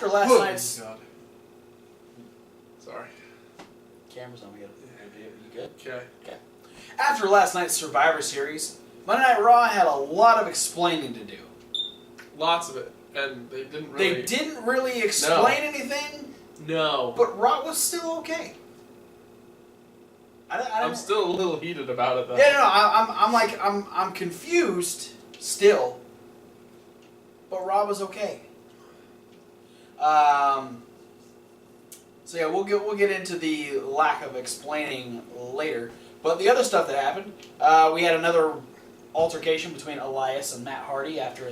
last night's... God. Sorry. Camera's on. You good? Okay. After last night's Survivor Series, Monday Night Raw had a lot of explaining to do. Lots of it. And they didn't really explain anything. No. But Raw was still okay. I'm still a little heated about it though. Yeah, no, I'm confused still. But Raw was okay. So yeah, we'll get into the lack of explaining later. But the other stuff that happened, we had another altercation between Elias and Matt Hardy after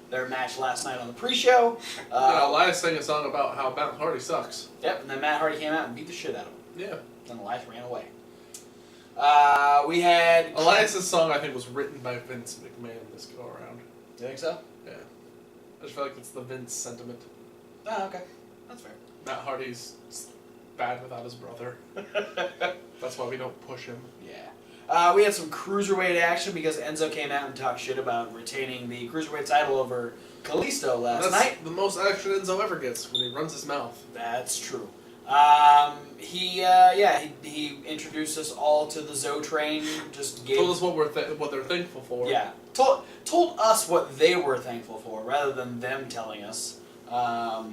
their match last night on the pre-show. Elias sang a song about how Matt Hardy sucks. Yep, and then Matt Hardy came out and beat the shit out of him. Yeah. And Elias ran away. We had... Elias' song, I think, was written by Vince McMahon this go-around. You think so? Yeah. I just feel like it's the Vince sentiment. Oh, okay. That's fair. Matt Hardy's bad without his brother. That's why we don't push him. Yeah. We had some Cruiserweight action because Enzo came out and talked shit about retaining the Cruiserweight title over Kalisto last night. That's the most action Enzo ever gets when he runs his mouth. That's true. He introduced us all to the Zo train. Just told us what they're thankful for. Yeah, told us what they were thankful for rather than them telling us.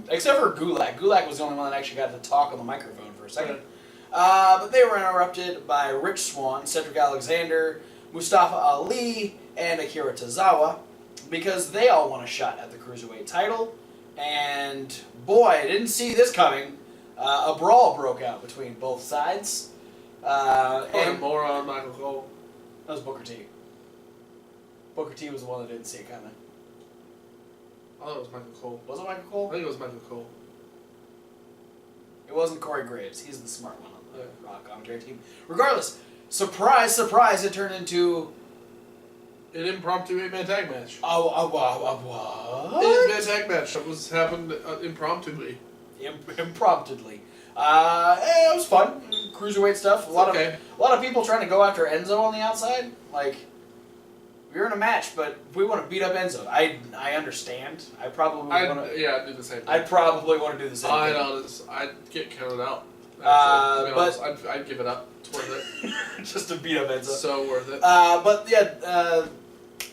Except for Gulak. Gulak was the only one that actually got to talk on the microphone for a second. But they were interrupted by Rich Swann, Cedric Alexander, Mustafa Ali, and Akira Tozawa because they all want a shot at the Cruiserweight title. And boy, I didn't see this coming. A brawl broke out between both sides. And more on Michael Cole. That was Booker T. Booker T was the one that didn't see it coming. I thought it was Michael Cole. Was it Michael Cole? I think it was Michael Cole. It wasn't Corey Graves. He's the smart one on the Raw commentary team. Regardless, surprise, surprise, it turned into... An impromptu 8-man tag match. What? 8-man tag match. That happened impromptuli. Impromptly. It was fun. Cruiserweight stuff. A lot of people trying to go after Enzo on the outside. Like, we're in a match, but we want to beat up Enzo. I understand. I probably want to. Yeah, I'd do the same thing. I'd probably want to do the same thing. I'd get counted out. But I'd give it up. It's worth it. Just to beat up Enzo. So worth it. But yeah,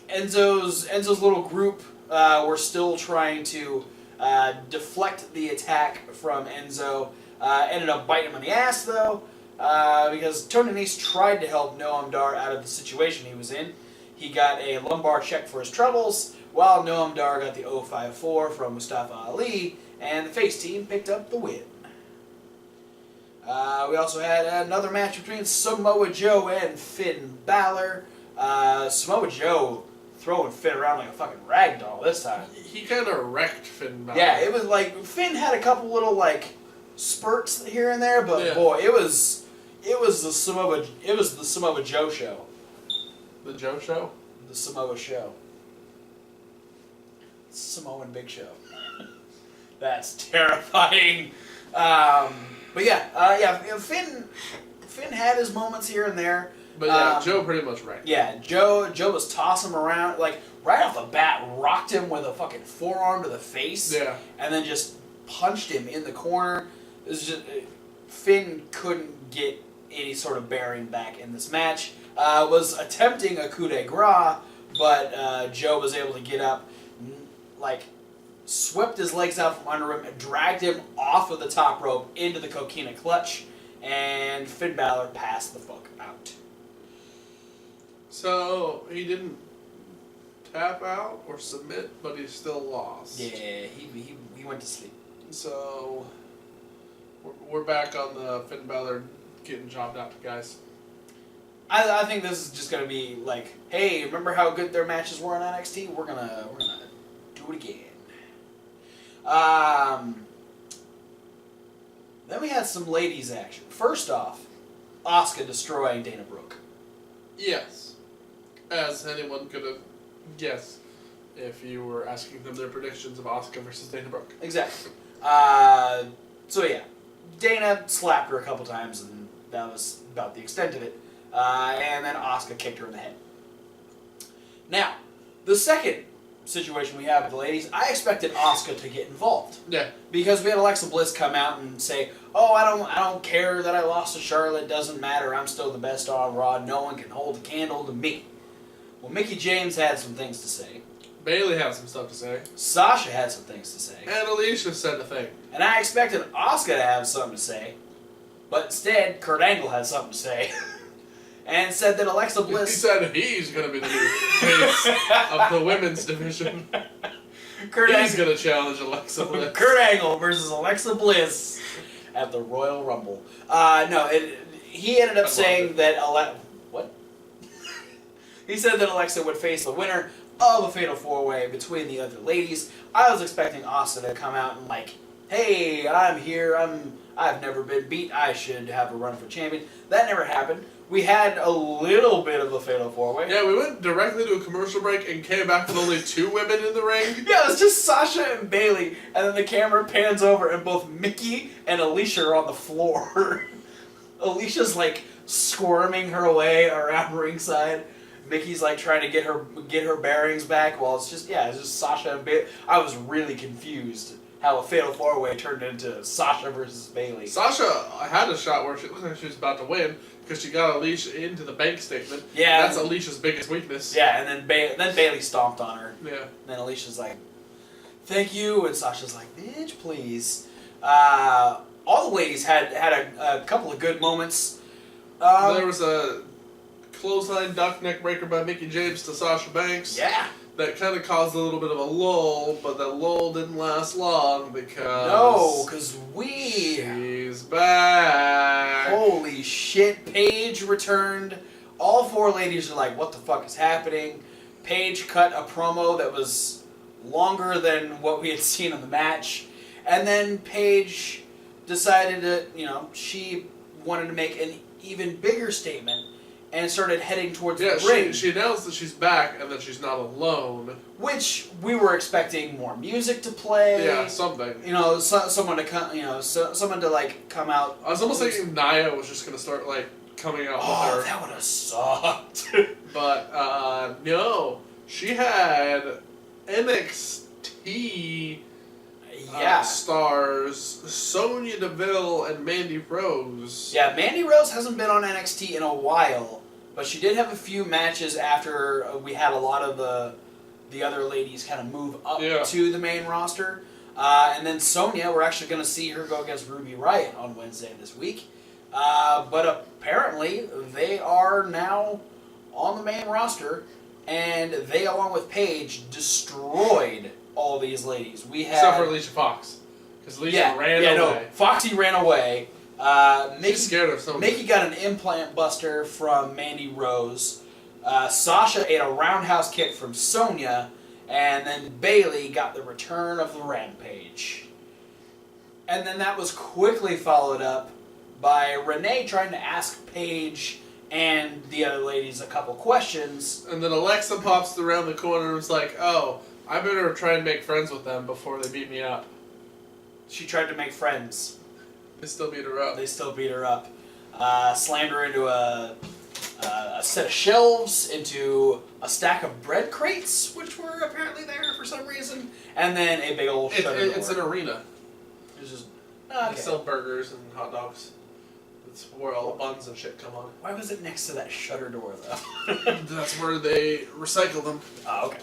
Enzo's little group were still trying to deflect the attack from Enzo. Ended up biting him in the ass though, because Tony Nese tried to help Noam Dar out of the situation he was in. He got a lumbar check for his troubles, while Noam Dar got the 054 from Mustafa Ali, and the face team picked up the win. We also had another match between Samoa Joe and Finn Balor. Samoa Joe throwing Finn around like a fucking rag doll this time. He kind of wrecked Finn Balor. Yeah, it was like Finn had a couple little like spurts here and there, but boy, it was the Samoa Joe show. The Joe show? The Samoa show. Samoan Big Show. That's terrifying. But yeah, Finn had his moments here and there. But yeah, Joe pretty much wrecked. Yeah, Joe was tossing him around, like right off the bat, rocked him with a fucking forearm to the face. Yeah. And then just punched him in the corner. It was just Finn couldn't get any sort of bearing back in this match. Was attempting a coup de grace, but Joe was able to get up, like swept his legs out from under him, and dragged him off of the top rope into the coquina clutch, and Finn Balor passed the fuck out. So he didn't tap out or submit, but he still lost. Yeah, he went to sleep. So we're back on the Finn Balor getting jobbed out, guys. I think this is just gonna be like, hey, remember how good their matches were on NXT? We're gonna do it again. Then we had some ladies action. First off, Asuka destroying Dana Brooke. Yes, as anyone could have guessed if you were asking them their predictions of Asuka versus Dana Brooke. Exactly. So yeah, Dana slapped her a couple times, and that was about the extent of it. And then Asuka kicked her in the head. Now, the second situation we have with the ladies, I expected Asuka to get involved. Yeah. Because we had Alexa Bliss come out and say, "Oh, I don't care that I lost to Charlotte. Doesn't matter. I'm still the best on Raw. No one can hold a candle to me." Well, Mickie James had some things to say. Bayley had some stuff to say. Sasha had some things to say. And Alicia said a thing. And I expected Asuka to have something to say. But instead, Kurt Angle had something to say. And said that Alexa Bliss... He said he's going to be the new face of the women's division. He's going to challenge Alexa Bliss. Kurt Angle versus Alexa Bliss at the Royal Rumble. He ended up saying that What? He said that Alexa would face the winner of a fatal four-way between the other ladies. I was expecting Asuka to come out and like, "Hey, I'm here. I've never been beat. I should have a run for champion." That never happened. We had a little bit of a fatal four-way. Yeah, we went directly to a commercial break and came back with only 2 women in the ring. Yeah, it was just Sasha and Bayley, and then the camera pans over and both Mickie and Alicia are on the floor. Alicia's like squirming her way around ringside. Mickey's like trying to get her bearings back while it's just Sasha and Bayley. I was really confused how a fatal four-way turned into Sasha versus Bayley. Sasha had a shot where she looked like she was about to win because she got Alicia into the bank statement. Yeah, that's Alicia's biggest weakness. Yeah, and then Bayley stomped on her. Yeah. And then Alicia's like, "Thank you," and Sasha's like, "Bitch, please." All the ladies had a couple of good moments. There was a clothesline duck neck breaker by Mickie James to Sasha Banks. Yeah. That kind of caused a little bit of a lull, but that lull didn't last long because... she's back. Holy shit, Paige returned. All 4 ladies are like, "What the fuck is happening?" Paige cut a promo that was longer than what we had seen in the match. And then Paige decided that, she wanted to make an even bigger statement and started heading towards the ring. She announced that she's back and that she's not alone. Which we were expecting more music to play. Yeah, something. Someone to come. Someone to like come out. I was almost thinking Nia was just gonna start like coming out with her. Oh, that would have sucked. But no, she had NXT. Stars Sonya Deville and Mandy Rose. Yeah, Mandy Rose hasn't been on NXT in a while, but she did have a few matches after we had a lot of the other ladies kind of move up to the main roster. And then Sonya, we're actually going to see her go against Ruby Riott on Wednesday this week. But apparently they are now on the main roster, and they, along with Paige, destroyed all these ladies. Except for Alicia Fox. Because Alicia ran away. No, Foxy ran away. She's scared of something. Mickey got an implant buster from Mandy Rose. Sasha ate a roundhouse kick from Sonya. And then Bayley got the return of the Rampage. And then that was quickly followed up by Renee trying to ask Paige and the other ladies a couple questions. And then Alexa pops around the corner and was like, "Oh, I better try and make friends with them before they beat me up." She tried to make friends. They still beat her up. They still beat her up. Slammed her into a set of shelves, into a stack of bread crates, which were apparently there for some reason, and then a big old shutter door. It's an arena. It's just... They sell burgers and hot dogs. That's where all the buns and shit come on. Why was it next to that shutter door, though? That's where they recycle them. Oh, okay.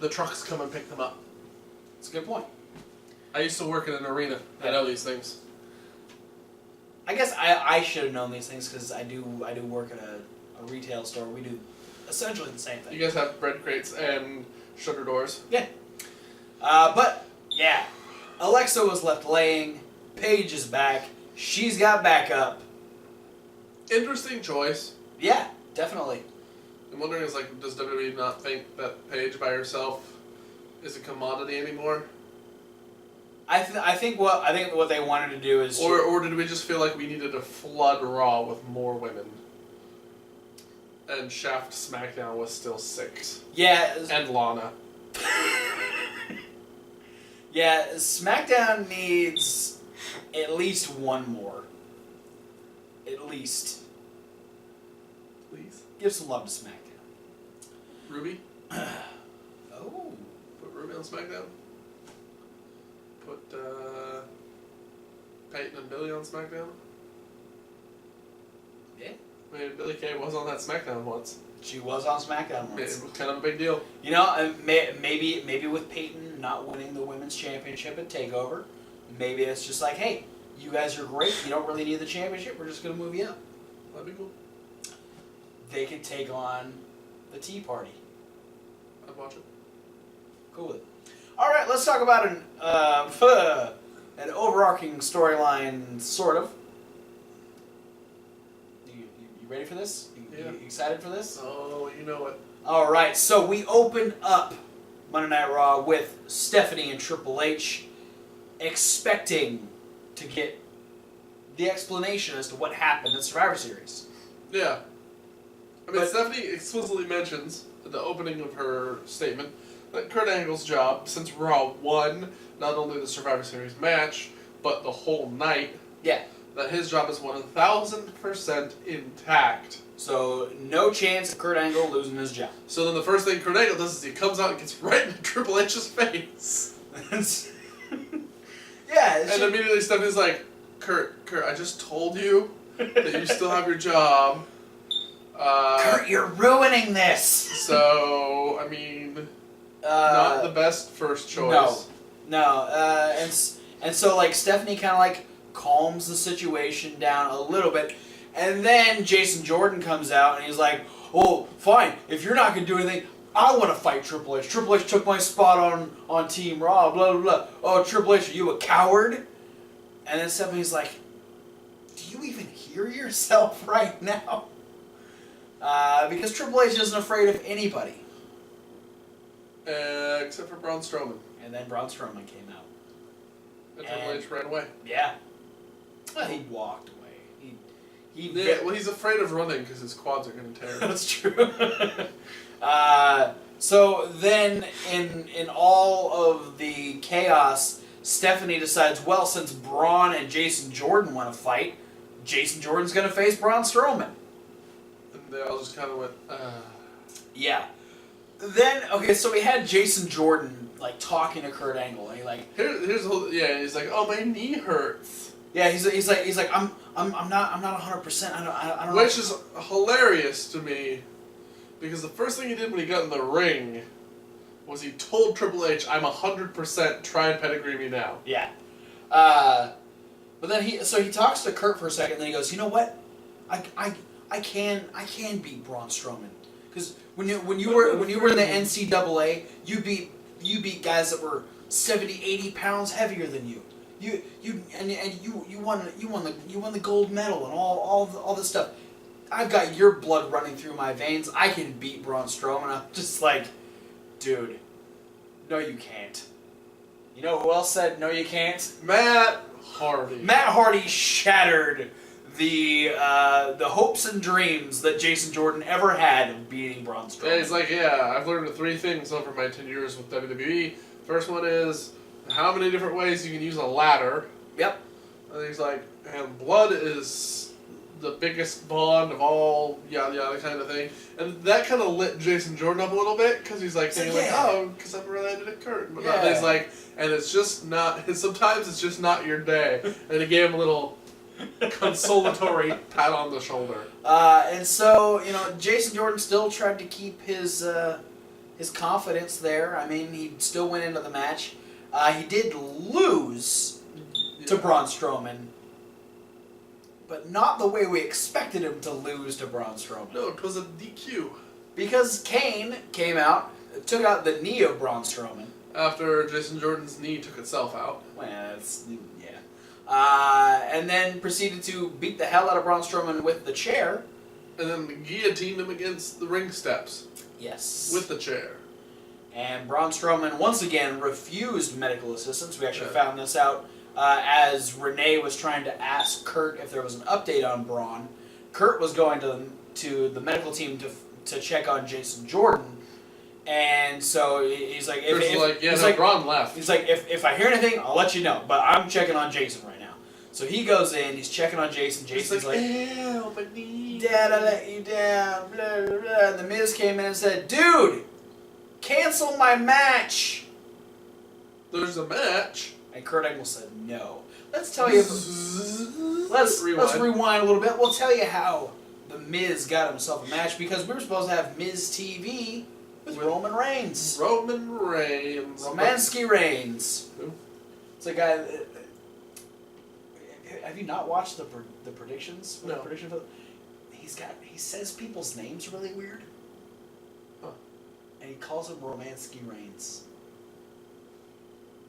The trucks come and pick them up. That's a good point. I used to work in an arena. I know these things. I guess I should have known these things because I do work at a retail store. We do essentially the same thing. You guys have bread crates and shutter doors. Yeah. But yeah, Alexa was left laying. Paige is back. She's got backup. Interesting choice. Yeah, definitely. I'm wondering, does WWE not think that Paige by herself is a commodity anymore? I think what they wanted to do is... Or did we just feel like we needed to flood Raw with more women? And Shaft SmackDown was still 6. Yeah. And Lana. Yeah, SmackDown needs at least one more. At least. Please. Give some love to SmackDown. Ruby? Oh. Ruby on SmackDown. Put Peyton and Billy on SmackDown. Yeah. I mean, Billy Kay was on that SmackDown once. She was on SmackDown once. It was kind of a big deal. You know, maybe with Peyton not winning the Women's Championship at TakeOver, maybe it's just like, hey, you guys are great. You don't really need the championship. We're just going to move you up. That'd be cool. They could take on the Tea Party. I'd watch it. Cool with it. All right, let's talk about an overarching storyline, sort of. You ready for this? Yeah. You excited for this? Oh, you know it. All right, so we open up Monday Night Raw with Stephanie and Triple H expecting to get the explanation as to what happened in Survivor Series. Yeah. I mean, But Stephanie explicitly mentions at the opening of her statement that Kurt Angle's job, since Raw won not only the Survivor Series match, but the whole night, yeah, that his job is 1,000% intact. so no chance of Kurt Angle losing his job. So then the first thing Kurt Angle does is he comes out and gets right into Triple H's face. Yeah, And immediately Stephanie's like, Kurt, I just told you that you still have your job. Kurt, you're ruining this. So, I mean, not the best first choice. No, and so like Stephanie kind of like calms the situation down a little bit, and then Jason Jordan comes out and he's like, "Oh, fine. If you're not gonna do anything, I want to fight Triple H. Triple H took my spot on Team Raw. Blah blah blah. Oh, Triple H, are you a coward?" And then Stephanie's like, "Do you even hear yourself right now?" Because Triple H isn't afraid of anybody. Except for Braun Strowman. And then Braun Strowman came out. And Triple H ran away. Yeah. Well, he walked away. He's afraid of running because his quads are going to tear. That's true. So then, in all of the chaos, Stephanie decides, well, since Braun and Jason Jordan want to fight, Jason Jordan's going to face Braun Strowman. And they all just kind of went, Yeah. Then, okay, so we had Jason Jordan, like, talking to Kurt Angle, and here's the whole, he's like, oh, my knee hurts. Yeah, he's like, I'm not 100%. I don't know. Which is hilarious to me, because the first thing he did when he got in the ring was he told Triple H, I'm 100%, try and pedigree me now. Yeah. But then he talks to Kurt for a second, and then he goes, you know what? I can beat Braun Strowman. Because when you were in the NCAA, you beat guys that were 70, 80 pounds heavier than you. You won the gold medal and all this stuff. I've got your blood running through my veins. I can beat Braun Strowman. I'm just like, dude, no you can't. You know who else said no you can't? Matt Hardy. Matt Hardy shattered the hopes and dreams that Jason Jordan ever had of beating Braun Strowman. Yeah, he's like, I've learned 3 things over my 10 years with WWE. First one is how many different ways you can use a ladder. Yep. And he's like, and blood is the biggest bond of all, yada yada kind of thing. And that kind of lit Jason Jordan up a little bit, because he's like, thinking because I'm related to Kurt. But he's like, and it's just not, sometimes it's just not your day. And he gave him a little consolatory pat on the shoulder. And so, Jason Jordan still tried to keep his confidence there. I mean, he still went into the match. He did lose to Braun Strowman, but not the way we expected him to lose to Braun Strowman. No, it was a DQ. Because Kane came out, took out the knee of Braun Strowman. After Jason Jordan's knee took itself out. Well, and then proceeded to beat the hell out of Braun Strowman with the chair. And then guillotined him against the ring steps. Yes. With the chair. And Braun Strowman once again refused medical assistance. We actually found this out as Renee was trying to ask Kurt if there was an update on Braun. Kurt was going to the medical team to check on Jason Jordan. And so he's like, Braun left. He's like, if I hear anything, I'll let you know. But I'm checking on Jason right now. So he goes in, he's checking on Jason. Jason's like, ew, my knee. Dad, I let you down, blah, blah, blah. And the Miz came in and said, dude, cancel my match. there's a match. And Kurt Angle said no. Let's tell you. Let's rewind a little bit. We'll tell you how The Miz got himself a match because we were supposed to have Miz TV with Roman Reigns. Roman Reigns. Romansky Reigns. Who? It's a guy. Have you not watched the predictions? No. The prediction for he says people's names really weird. Huh. And he calls him Romansky Reigns.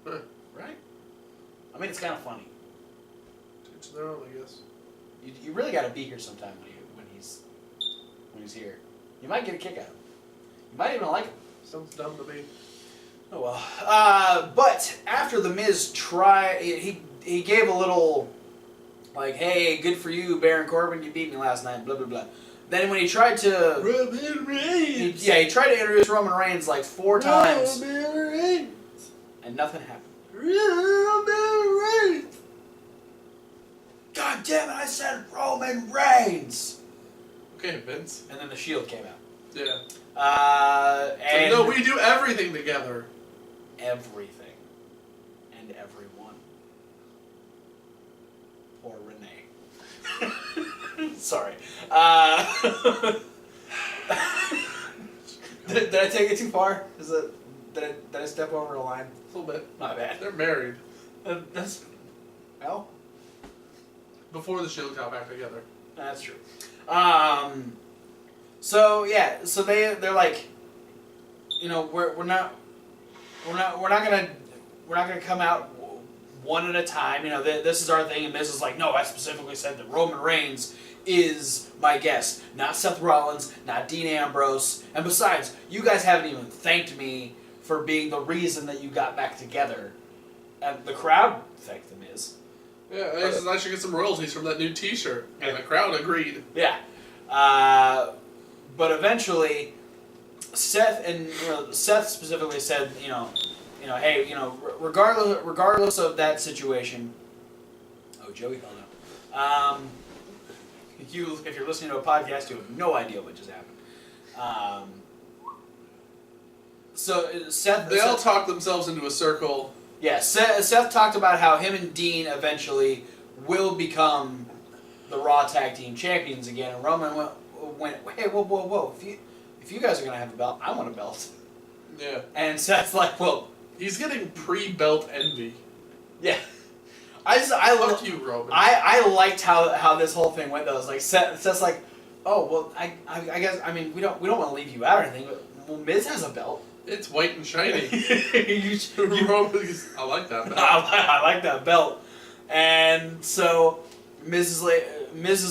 Huh. Right? I mean, it's kind of funny. Teach their own, I guess. You really got to be here sometime when he's here. You might get a kick out of him. You might even like him. Sounds dumb to me. Oh well. But after the Miz he gave a little like, "Hey, good for you, Baron Corbin. You beat me last night." Blah blah blah. Then when he tried to Roman Reigns. he tried to introduce Roman Reigns like 4 times, Roman Reigns. and nothing happened. Roman Reigns. God damn it! I said Roman Reigns. Okay, Vince. And then the Shield came out. Yeah. And no, we do everything together. everything and everyone. Poor Renee. Sorry. Did I take it too far? Did I step over the line? A little bit. My bad. They're married. That's well. Before the Shield got back together. That's true. So they're like, you know, we're not gonna come out one at a time. You know, this is our thing, and Miz is like, no, I specifically said that Roman Reigns is my guest, not Seth Rollins, not Dean Ambrose, and besides, you guys haven't even thanked me for being the reason that you got back together. And the crowd thanked the Miz. Yeah, I should get some royalties from that new T-shirt, and the crowd agreed. Yeah, but eventually, Seth specifically said, hey, regardless of that situation. Oh, Joey fell down. If you're listening to a podcast, you have no idea what just happened. So Seth, they all talked themselves into a circle. Yeah, Seth talked about how him and Dean eventually will become the Raw Tag Team Champions again, and Roman went, hey, whoa, if you guys are gonna have a belt, I want a belt. Yeah. And Seth's like, well, he's getting pre-belt envy. Yeah. Fuck you, Roman. I liked how this whole thing went though. It's like Seth's like, oh well, I guess we don't want to leave you out or anything, but well, Miz has a belt. It's white and shiny. Roman, I like that belt. I like that belt. And so Miz is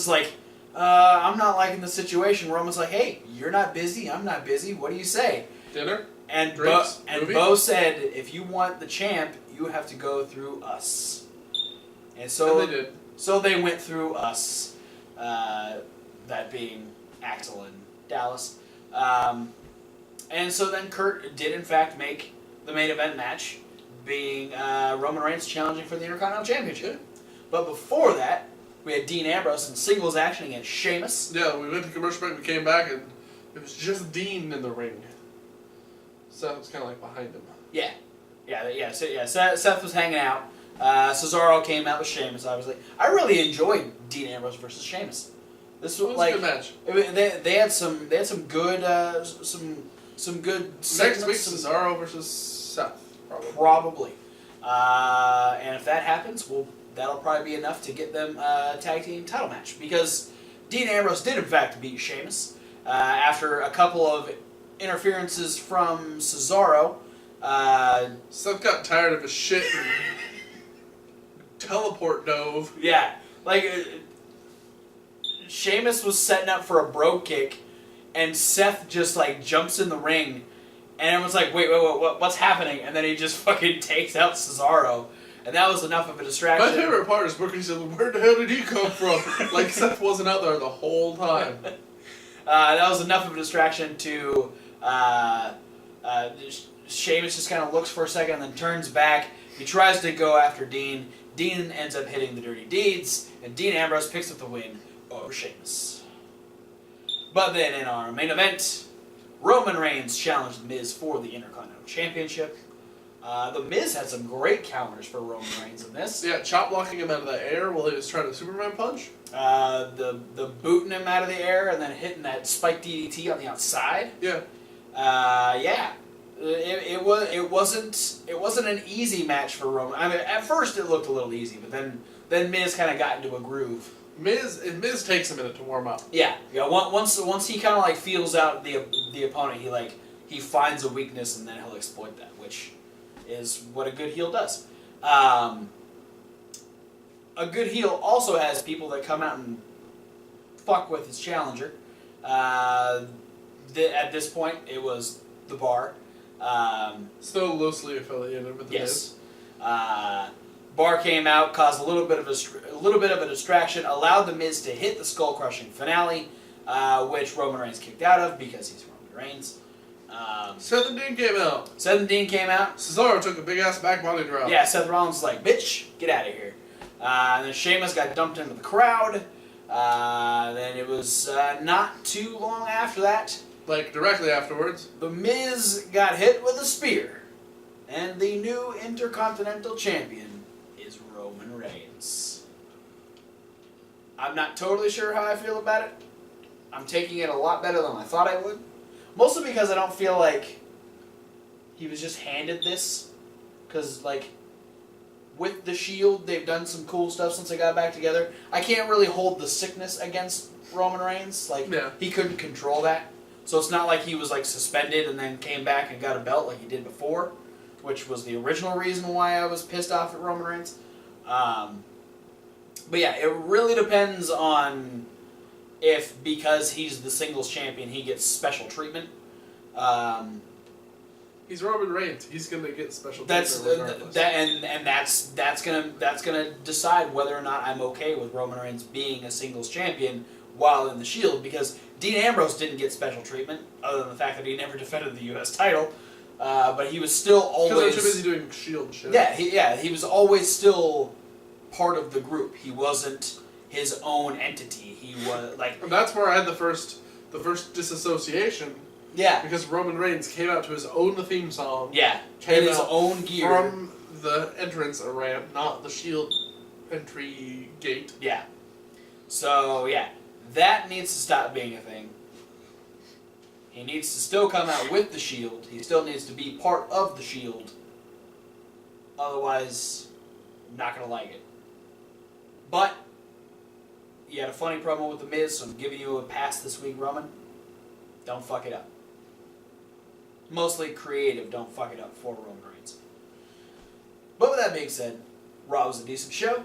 like, I'm not liking the situation. Roman's like, hey, you're not busy, I'm not busy. What do you say? Dinner? And drinks? Bo said, if you want the champ, you have to go through us. And so and they did. So they went through us, that being Axel and Dallas. And so then Kurt did in fact make the main event match, being Roman Reigns challenging for the Intercontinental Championship. But before that, we had Dean Ambrose in singles action against Sheamus. Yeah, we went to commercial break, we came back, and it was just Dean in the ring. Seth was kind of like behind him. Seth was hanging out. Cesaro came out with Sheamus, obviously. I really enjoyed Dean Ambrose versus Sheamus. This was a good match. They had some good some good segments. Next week, Cesaro versus Seth, probably. And if that happens, that'll probably be enough to get them a tag team title match, because Dean Ambrose did in fact beat Sheamus after a couple of interferences from Cesaro. Seth got tired of his shit and teleport dove. Yeah, Sheamus was setting up for a bro kick, and Seth just jumps in the ring, and everyone's like, wait, what's happening? And then he just fucking takes out Cesaro, and that was enough of a distraction. My favorite part is Booker said, where the hell did he come from? Like Seth wasn't out there the whole time. That was enough of a distraction to Sheamus just kind of looks for a second and then turns back. He tries to go after Dean. Dean ends up hitting the Dirty Deeds, and Dean Ambrose picks up the win over Sheamus. But then in our main event, Roman Reigns challenged The Miz for the Intercontinental Championship. The Miz had some great counters for Roman Reigns in this. Yeah, chop blocking him out of the air while he was trying to Superman punch. The booting him out of the air and then hitting that spike DDT on the outside. Yeah. Yeah. It wasn't an easy match for Roman. I mean, at first it looked a little easy, but then Miz kind of got into a groove. Miz takes a minute to warm up. Yeah. Once he kind of like feels out the opponent, he finds a weakness and then he'll exploit that, which is what a good heel does. A good heel also has people that come out and fuck with his challenger. At this point, it was the Bar. Still loosely affiliated with the Miz. Bar came out, caused a little bit of a distraction, allowed the Miz to hit the skull crushing finale, which Roman Reigns kicked out of because he's Roman Reigns. Seth and Dean came out. Cesaro took a big ass back body drop. Yeah, Seth Rollins was like, bitch, get out of here. And then Sheamus got dumped into the crowd. Then it was not too long after that. Like, directly afterwards. The Miz got hit with a spear. And the new Intercontinental Champion is Roman Reigns. I'm not totally sure how I feel about it. I'm taking it a lot better than I thought I would. Mostly because I don't feel like he was just handed this. Because, like, with the Shield, they've done some cool stuff since they got back together. I can't really hold the sickness against Roman Reigns. Like, he couldn't control that. So it's not like he was, like, suspended and then came back and got a belt like he did before, which was the original reason why I was pissed off at Roman Reigns. But yeah, it really depends on if, because he's the singles champion, he gets special treatment. He's Roman Reigns. He's gonna get special treatment. That's gonna decide whether or not I'm okay with Roman Reigns being a singles champion while in the Shield, because Dean Ambrose didn't get special treatment, other than the fact that he never defended the U.S. title. But he was still always... Because they're too busy doing Shield shit. He was always still part of the group. He wasn't his own entity. He was, like... And that's where I had the first disassociation. Yeah. Because Roman Reigns came out to his own theme song. Yeah. Came in his own gear. From the entrance ramp, not the Shield entry gate. Yeah. So, yeah. That needs to stop being a thing. He needs to still come out with the Shield. He still needs to be part of the Shield. Otherwise, I'm not going to like it. But, you had a funny promo with The Miz, so I'm giving you a pass this week, Roman. Don't fuck it up. Mostly creative, don't fuck it up for Roman Reigns. But with that being said, Raw was a decent show.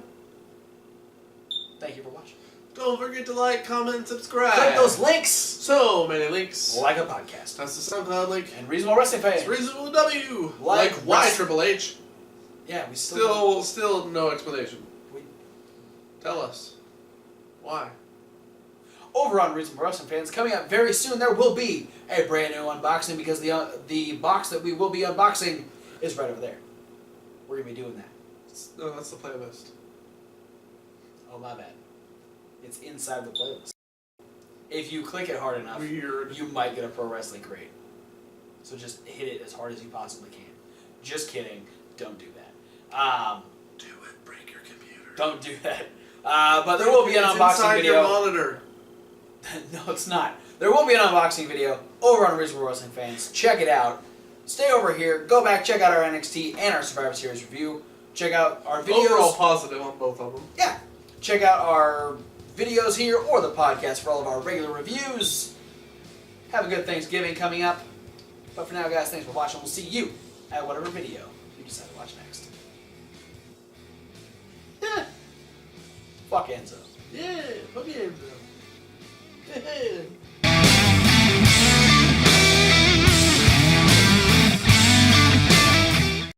Thank you for watching. Don't forget to like, comment, and subscribe. Click those links. So many links. Like a podcast. That's the SoundCloud link. And Reasonable Wrestling Fans. It's Reasonable W. Like why Triple H? Yeah, we Still no explanation. Tell us. Why? Over on Reasonable Wrestling Fans, coming up very soon, there will be a brand new unboxing, because the box that we will be unboxing is right over there. We're going to be doing that. No, that's the playlist. Oh, my bad. It's inside the playlist. If you click it hard enough, you might get a Pro Wrestling Crate. So just hit it as hard as you possibly can. Just kidding. Don't do that. Do it. Break your computer. Don't do that. But there will be an unboxing inside video. Your monitor. No, it's not. There will be an unboxing video over on Reasonable Wrestling Fans. Check it out. Stay over here. Go back. Check out our NXT and our Survivor Series review. Check out our videos. Overall positive on both of them. Yeah. Check out our videos here or the podcast for all of our regular reviews. Have a good Thanksgiving coming up. But for now, guys, thanks for watching. We'll see you at whatever video you decide to watch next. Yeah. Fuck Enzo. Yeah, fuck Enzo.